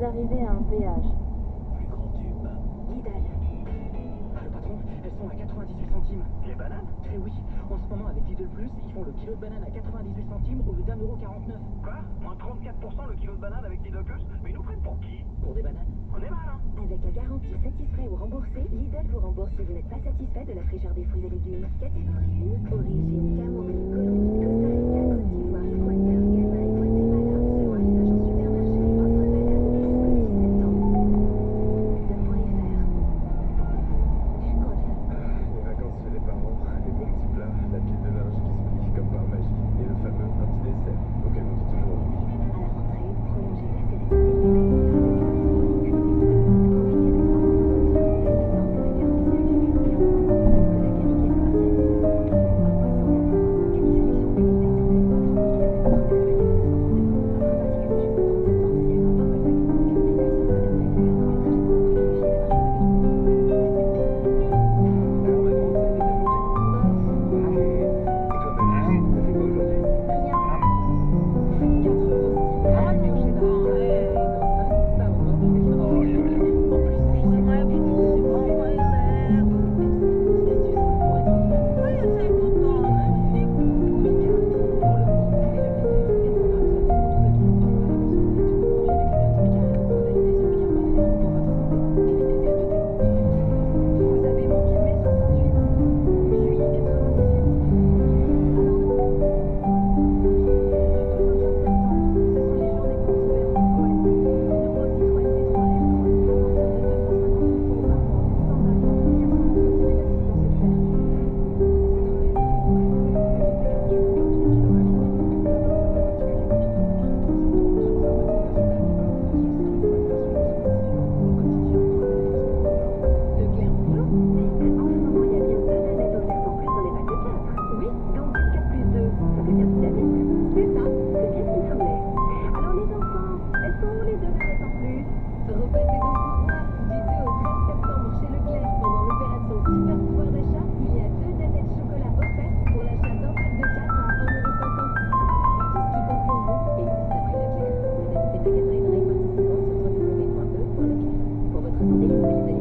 Vous arrivez à un péage. Plus grand tube. Lidl. Ah, le patron, elles sont à 98 centimes. Les bananes? Eh oui, en ce moment avec Lidl Plus, ils font le kilo de banane à 98 centimes au lieu d'1,49 €. Quoi? Moins 34% le kilo de banane avec Lidl Plus? Mais ils nous prennent pour qui? Pour des bananes. On est mal, hein? Avec la garantie satisfait ou remboursé, Lidl vous rembourse si vous n'êtes pas satisfait de la fraîcheur des fruits et légumes. Catégorie 1, origine, Cameroun, Colombie, Costa Rica, Côte d'Ivoire, Équateur, Ghana et Guatemala, selon un livrage en supermarché. Offre valable jusqu'au 10 septembre. Les vacances chez les parents, les bons petits plats, la pile de linge qui se plie comme par magie, et le fameux un petit dessert, auquel on dit toujours oui. À la rentrée, prolongez la sérénité de l'été grâce au carrefour molécule des Profitez de 3 mois d'entretien, d'assistance et de garantie à vie jusqu'à 15 ans. Parce que la qualité de quartier des maisons par mois 180. Camille Sélection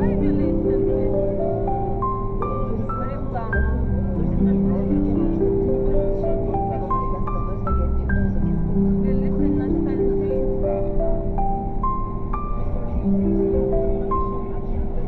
Connectée 1 €